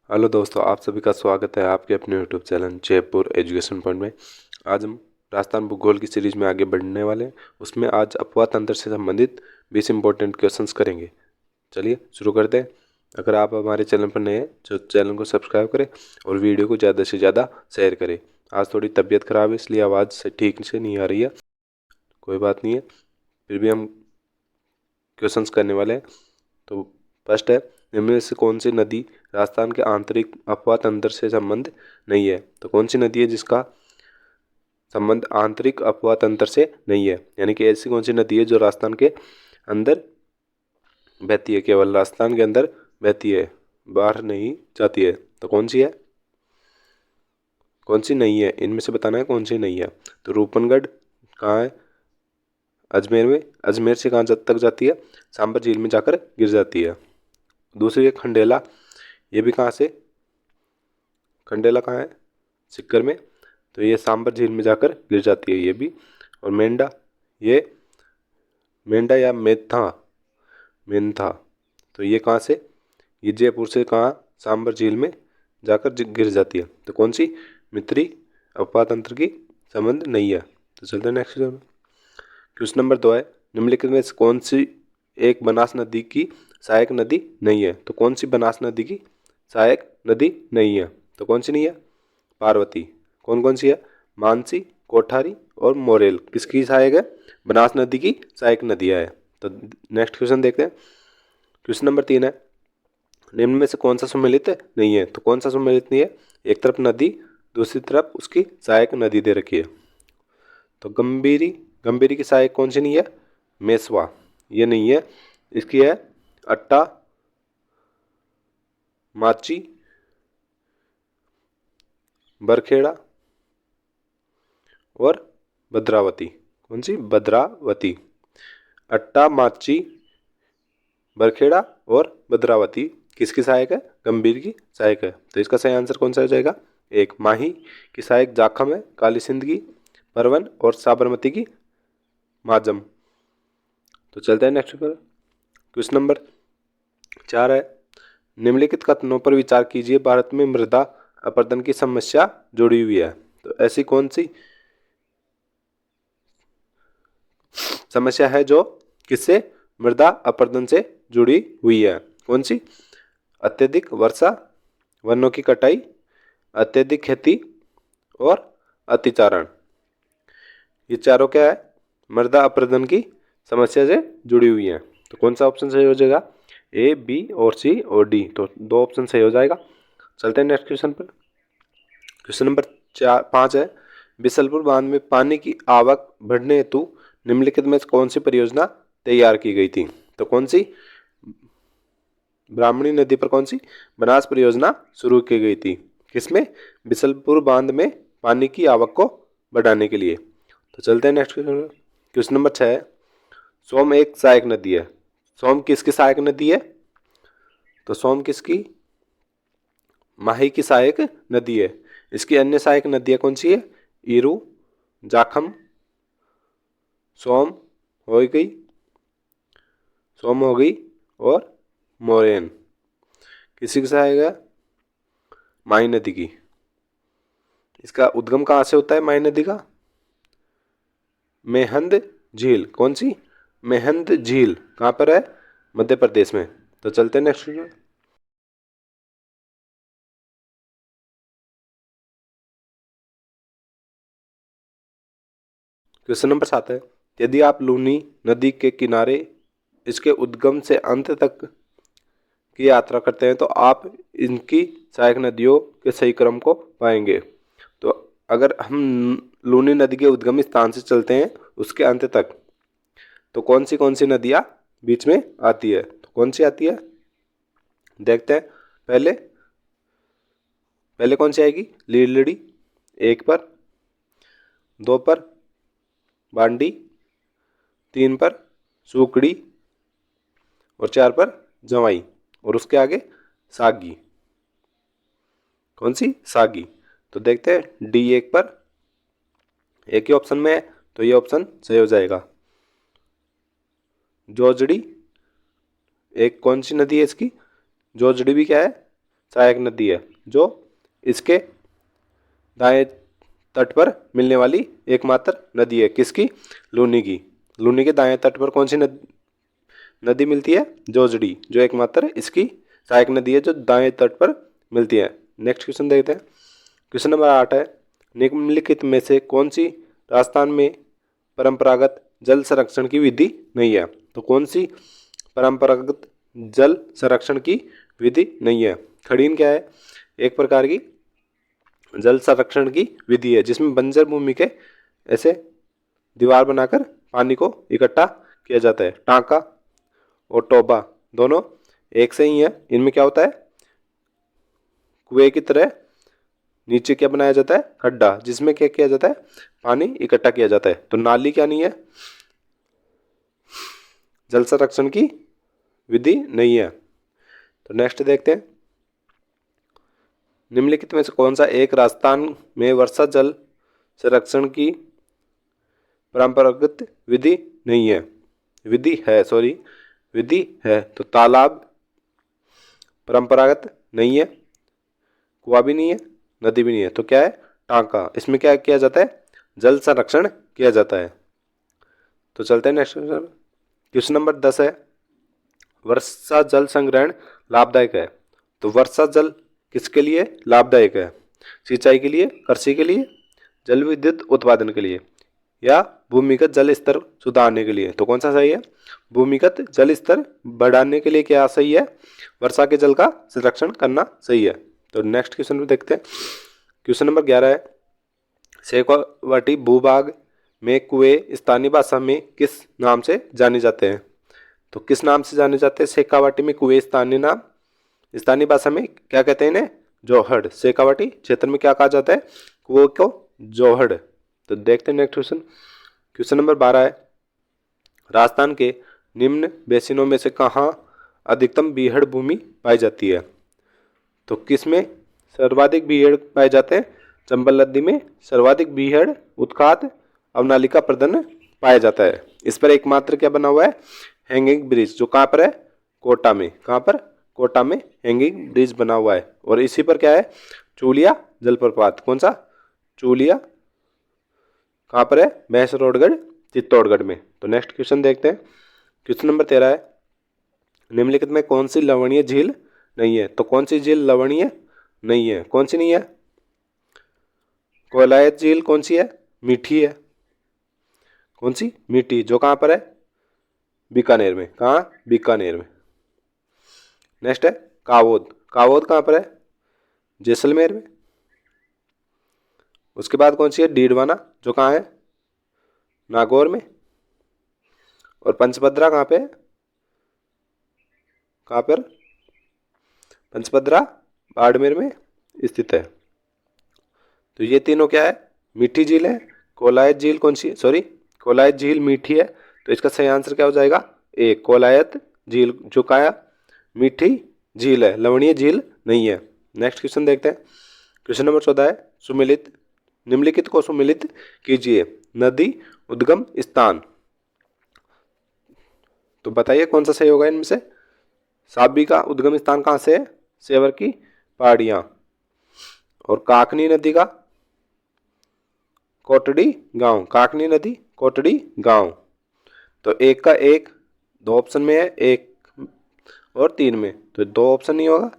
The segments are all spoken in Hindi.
हेलो दोस्तों, आप सभी का स्वागत है आपके अपने YouTube channel Jaipur education point में। आज हम राजस्थान भूगोल की सीरीज में आगे बढ़ने वाले हैं। उसमें आज अपवाद तंत्र से संबंधित 20 इंपॉर्टेंट क्वेश्चंस करेंगे। चलिए शुरू करते हैं। अगर आप हमारे चैनल पर नए हैं तो चैनल को सब्सक्राइब करें और वीडियो को ज़्यादा से ज़्यादा शेयर करें। आज थोड़ी तबीयत ख़राब है इसलिए आवाज़ से ठीक से नहीं आ रही है, कोई बात नहीं है, फिर भी हम क्वेश्चंस करने वाले हैं। तो फर्स्ट है, निम्न में से कौन सी नदी राजस्थान के आंतरिक अपवाह तंत्र से संबंध नहीं है? तो कौन सी नदी है जिसका संबंध आंतरिक अपवाह तंत्र से नहीं है, यानी कि ऐसी कौन सी नदी है जो राजस्थान के अंदर बहती है, केवल राजस्थान के अंदर बहती है, बाहर नहीं जाती है? तो कौन सी है, कौन सी नहीं है, इनमें से बताना है कौन सी नहीं है। तो रूपनगढ़ कहाँ है? अजमेर में। अजमेर से कहाँ तक जाती है? सांबर झील में जाकर गिर जाती है। दूसरी है खंडेला, ये भी कहाँ से, खंडेला कहाँ है? सिक्कर में। तो ये सांबर झील में जाकर गिर जाती है ये भी। और मेंढा, ये मेंढा या मेधा, मेंथा, तो ये कहाँ से, ये जयपुर से कहाँ, सांबर झील में जाकर गिर जाती है। तो कौन सी मित्री अपवाह तंत्र की संबंध नहीं है। तो चलते हैं नेक्स्ट क्वेश्चन। क्वेश्चन नंबर 2 है, निम्नलिखित में से कौन सी एक बनास नदी की सहायक नदी नहीं है? तो कौन सी बनास नदी की सहायक नदी नहीं है? तो कौन सी नहीं है? पार्वती। कौन कौन सी है? मानसी, कोठारी और मोरेल किसकी सहायक है? बनास नदी की सहायक नदियाँ है। तो नेक्स्ट क्वेश्चन देखते हैं। क्वेश्चन नंबर 3 है, निम्न में से कौन सा सम्मिलित नहीं है? तो कौन सा सम्मिलित नहीं है? एक तरफ नदी, दूसरी तरफ उसकी सहायक नदी दे रखी है। तो गंभीरी, गंभीरी की सहायक कौन सी नहीं है? मेसवा, ये नहीं है। इसकी है अट्टा, माची, बरखेड़ा और भद्रावती। कौन सी? भद्रावती। अट्टा, माची, बरखेड़ा और भद्रावती किसकी सहायक है? गंभीर की सहायक है। तो इसका सही आंसर कौन सा हो जाएगा? एक, माही की सहायक जाखम है, काली सिंध की परवन और साबरमती की माजम। तो चलते हैं नेक्स्ट पर। क्वेश्चन नंबर 4 है, निम्नलिखित कथनों पर विचार कीजिए, भारत में मृदा अपरदन की समस्या जुड़ी हुई है। तो ऐसी कौन सी समस्या है जो किससे? मृदा अपरदन से जुड़ी हुई है। कौन सी? अत्यधिक वर्षा, वनों की कटाई, अत्यधिक खेती और अतिचारण। ये चारों क्या है? मृदा अपरदन की समस्या से जुड़ी हुई है। तो कौन सा ऑप्शन सही हो जाएगा? ए, बी और सी और डी। तो दो ऑप्शन सही हो जाएगा। चलते हैं नेक्स्ट क्वेश्चन पर। क्वेश्चन नंबर 5 है, बिसलपुर बांध में पानी की आवक बढ़ने हेतु निम्नलिखित में कौन सी परियोजना तैयार की गई थी? तो कौन सी? ब्राह्मणी नदी पर कौन सी बनास परियोजना शुरू की गई थी? किसमें? बिसलपुर बांध में पानी की आवक को बढ़ाने के लिए। तो चलते हैं नेक्स्ट क्वेश्चन। क्वेश्चन नंबर 6 है, सोम एक सहायक नदी है। सोम किसकी सहायक नदी है? तो सोम किसकी? माही की सहायक नदी है। इसकी अन्य सहायक नदियाँ कौन सी है? ईरू, जाखम, सोम हो गई, सोम हो गई और मोरेन। किसी की सहायक है? माही नदी की। इसका उद्गम कहाँ से होता है माही नदी का? मेहंद झील। कौन सी? मेहंद झील कहाँ पर है? मध्य प्रदेश में। तो चलते हैं नेक्स्ट। क्वेश्चन नंबर 7 है, यदि आप लूनी नदी के किनारे इसके उद्गम से अंत तक की यात्रा करते हैं तो आप इनकी सहायक नदियों के सही क्रम को पाएंगे। तो अगर हम लूनी नदी के उद्गम स्थान से चलते हैं उसके अंत तक, तो कौन सी नदियाँ बीच में आती है? तो कौन सी आती है देखते हैं। पहले पहले कौन सी आएगी? लीलड़ी, एक पर, दो पर बांडी, तीन पर सुकड़ी और चार पर जवाई और उसके आगे सागी। कौन सी? सागी। तो देखते हैं डी एक पर, एक ही ऑप्शन में है तो ये ऑप्शन सही हो जाएगा। जोजड़ी, एक कौन सी नदी है इसकी? जोजड़ी भी क्या है? सहायक नदी है जो इसके दाएं तट पर मिलने वाली एकमात्र नदी है। किसकी? लूनी की। लूनी के दाएं तट पर कौन सी नदी मिलती है? जोजड़ी, जो एकमात्र इसकी सहायक नदी है जो दाएं तट पर मिलती है। नेक्स्ट क्वेश्चन देखते हैं। क्वेश्चन नंबर 8 है, निम्नलिखित में से कौन सी राजस्थान में परंपरागत जल संरक्षण की विधि नहीं है? तो कौन सी परंपरागत जल संरक्षण की विधि नहीं है? खड़ीन क्या है? एक प्रकार की जल संरक्षण की विधि है जिसमें बंजर भूमि के ऐसे दीवार बनाकर पानी को इकट्ठा किया जाता है। टांका और टोबा दोनों एक से ही है। इनमें क्या होता है? कुएं की तरह नीचे क्या बनाया जाता है? खड्डा, जिसमें क्या किया जाता है? पानी इकट्ठा किया जाता है। तो नाली क्या नहीं है? जल संरक्षण की विधि नहीं है। तो नेक्स्ट देखते हैं, निम्नलिखित में से कौन सा एक राजस्थान में वर्षा जल संरक्षण की परंपरागत विधि नहीं है? विधि है। तो तालाब परंपरागत नहीं है, कुआं भी नहीं है, नदी भी नहीं है। तो क्या है? टांका। इसमें क्या किया जाता है? जल संरक्षण किया जाता है। तो चलते हैं नेक्स्ट क्वेश्चन। क्वेश्चन नंबर 10 है, वर्षा जल संग्रहण लाभदायक है। तो वर्षा जल किसके लिए लाभदायक है? सिंचाई के लिए, कृषि के लिए, जल विद्युत उत्पादन के लिए, या भूमिगत जल स्तर सुधारने के लिए? तो कौन सा सही है? भूमिगत जल स्तर बढ़ाने के लिए क्या सही है? वर्षा के जल का संरक्षण करना सही है। तो नेक्स्ट क्वेश्चन में देखते हैं। क्वेश्चन नंबर 11 है, शेखावाटी भूभाग में कुएं स्थानीय भाषा में किस नाम से जाने जाते हैं? तो किस नाम से जाने जाते हैं शेखावाटी में कुएं? स्थानीय भाषा में क्या कहते हैं इन्हें? जोहड़। शेखावाटी क्षेत्र में क्या कहा जाता है? कुओं को जोहड़। तो देखते हैं नेक्स्ट क्वेश्चन। क्वेश्चन नंबर 12 है, राजस्थान के निम्न बेसिनों में से कहाँ अधिकतम बीहड़ भूमि पाई जाती है? तो किसमें सर्वाधिक बीहड़ पाए जाते हैं? चंबल नदी में सर्वाधिक बीहड़, उत्खात, अवनालिका प्रदन पाया जाता है। इस पर एकमात्र क्या बना हुआ है? हैंगिंग ब्रिज, जो कहाँ पर है? कोटा में। कहाँ पर? कोटा में हैंगिंग ब्रिज बना हुआ है। और इसी पर क्या है? चूलिया जलप्रपात। कौन सा? चूलिया। कहाँ पर है? मैसरोडगढ़, चित्तौड़गढ़ में। तो नेक्स्ट क्वेश्चन देखते हैं। क्वेश्चन नंबर 13 है, निम्नलिखित में कौन सी लवणीय झील नहीं है? तो कौन सी झील लवणीय नहीं है? कौन सी नहीं है? कोलायत झील कौन सी है? मीठी है। कौन सी? मीठी, जो कहाँ पर है? बीकानेर में। कहाँ? बीकानेर में। नेक्स्ट है कावोद। कावोद कहाँ पर है? जैसलमेर में। उसके बाद कौन सी है? डीडवाना, जो कहाँ है? नागौर में। और पंचभद्रा कहाँ पे है? कहाँ पर? पंचभद्रा बाड़मेर में स्थित है। तो ये तीनों क्या है? मीठी झील है। कोलायत झील कौन सी? कोलायत झील मीठी है। तो इसका सही आंसर क्या हो जाएगा? ए, कोलायत झील, जो कहा मीठी झील है, लवणीय झील नहीं है। नेक्स्ट क्वेश्चन देखते हैं। क्वेश्चन नंबर 14 है, सुमिलित निम्नलिखित को सुमिलित कीजिए। नदी उद्गम स्थान। तो बताइए कौन सा सही होगा इनमें से? साबी का उद्गम स्थान कहाँ से है? सेवर की पहाड़ियाँ। और काकनी नदी का? कोटड़ी गांव। काकनी नदी कोटड़ी गांव। तो एक का एक, दो ऑप्शन में है, एक और तीन में। तो दो ऑप्शन नहीं होगा,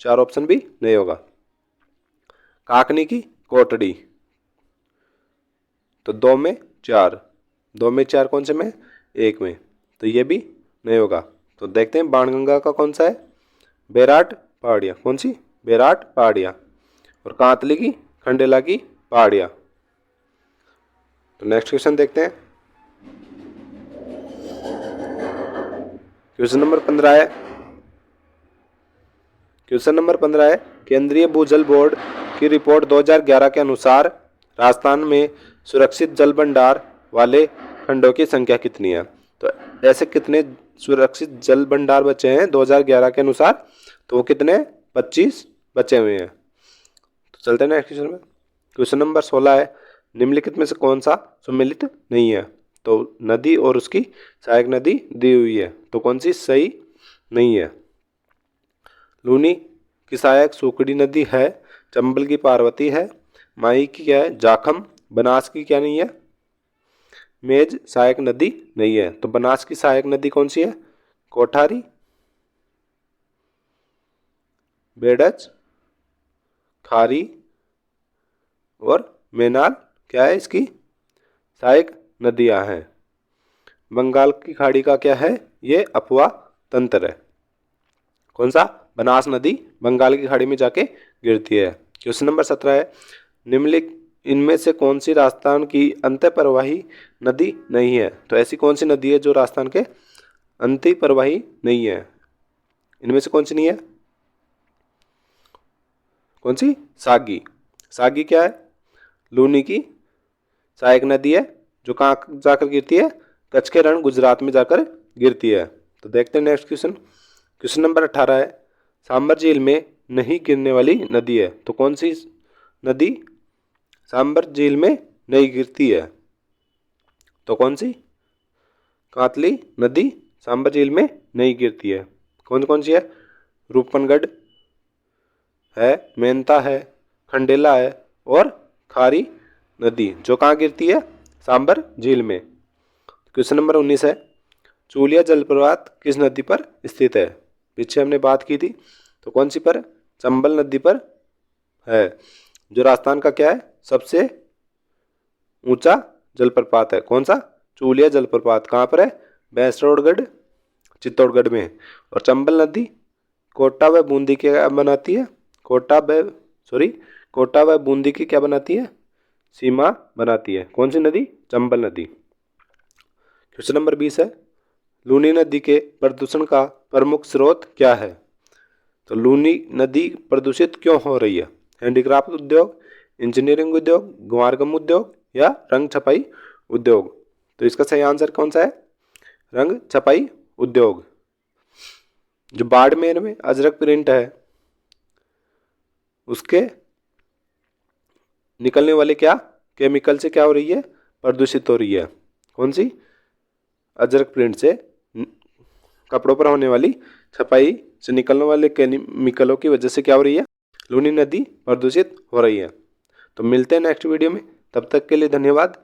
चार ऑप्शन भी नहीं होगा। काकनी की कोटड़ी, तो दो में चार, दो में चार कौन से में? एक में। तो ये भी नहीं होगा। तो देखते हैं बाणगंगा का कौन सा है? बैराट पहाड़ियाँ। कौन सी? बैराट पहाड़ियाँ। और कांतली की खंडेला की पहाड़ियाँ। तो नेक्स्ट क्वेश्चन देखते हैं। क्वेश्चन नंबर 15 है। क्वेश्चन नंबर 15 है, केंद्रीय भूजल बोर्ड की रिपोर्ट 2011 के अनुसार राजस्थान में सुरक्षित जल भंडार वाले खंडों की संख्या कितनी है? तो ऐसे कितने सुरक्षित जल भंडार बचे हैं 2011 के अनुसार? तो वो कितने? 25 बचे हुए हैं। तो चलते हैं नेक्स्ट क्वेश्चन में। क्वेश्चन नंबर 16 है, निम्नलिखित में से कौन सा सम्मिलित नहीं है? तो नदी और उसकी सहायक नदी दी हुई है, तो कौन सी सही नहीं है? लूनी की सहायक सुकड़ी नदी है, चंबल की पार्वती है, माही की क्या है जाखम, बनास की क्या नहीं है मेज, सहायक नदी नहीं है। तो बनास की सहायक नदी कौन सी है? कोठारी, बेड़च, खारी और मेनाल क्या है इसकी सहायक नदियां हैं। बंगाल की खाड़ी का क्या है? ये अपवा तंत्र है। कौन सा? बनास नदी बंगाल की खाड़ी में जाके गिरती है। क्वेश्चन नंबर 17 है, निम्नलिखित इनमें से कौन सी राजस्थान की अंतःप्रवाही नदी नहीं है? तो ऐसी कौन सी नदी है जो राजस्थान के अंतःप्रवाही नहीं है? इनमें से कौन सी नहीं है? कौन सी? सागी। सागी क्या है? लूनी की सहायक नदी है जो कहाँ जाकर गिरती है? कच्छ के रण गुजरात में जाकर गिरती है। तो देखते हैं नेक्स्ट क्वेश्चन। क्वेश्चन नंबर 18 है, सांबर झील में नहीं गिरने वाली नदी है। तो कौन सी नदी सांबर झील में नहीं गिरती है? तो कौन सी? कातली नदी सांबर झील में नहीं गिरती है। कौन कौन सी है? रूपनगढ़ है, मेनता है, खंडेला है और खारी नदी जो कहाँ गिरती है? सांबर झील में। क्वेश्चन नंबर 19 है, चूलिया जलप्रपात किस नदी पर स्थित है? पीछे हमने बात की थी, तो कौन सी पर? चंबल नदी पर है, जो राजस्थान का क्या है? सबसे ऊंचा जलप्रपात है। कौन सा? चूलिया जलप्रपात। कहाँ पर है? भैंसरोडगढ़ चित्तौड़गढ़ में। और चंबल नदी कोटा व बूंदी की क्या बनाती है? कोटा व बूंदी की क्या बनाती है? सीमा बनाती है। कौन सी नदी? चंबल नदी। क्वेश्चन नंबर 20 है, लूनी नदी के प्रदूषण का प्रमुख स्रोत क्या है? तो लूनी नदी प्रदूषित क्यों हो रही है? हैंडीक्राफ्ट उद्योग, इंजीनियरिंग उद्योग, कुंवारगम उद्योग या रंग छपाई उद्योग? तो इसका सही आंसर कौन सा है? रंग छपाई उद्योग। जो बाड़मेर में अजरक प्रिंट है उसके निकलने वाले क्या केमिकल से क्या हो रही है? प्रदूषित हो रही है। कौन सी? अजरक प्रिंट से कपड़ों पर होने वाली छपाई से निकलने वाले केमिकलों की वजह से क्या हो रही है? लूनी नदी प्रदूषित हो रही है। तो मिलते हैं नेक्स्ट वीडियो में, तब तक के लिए धन्यवाद।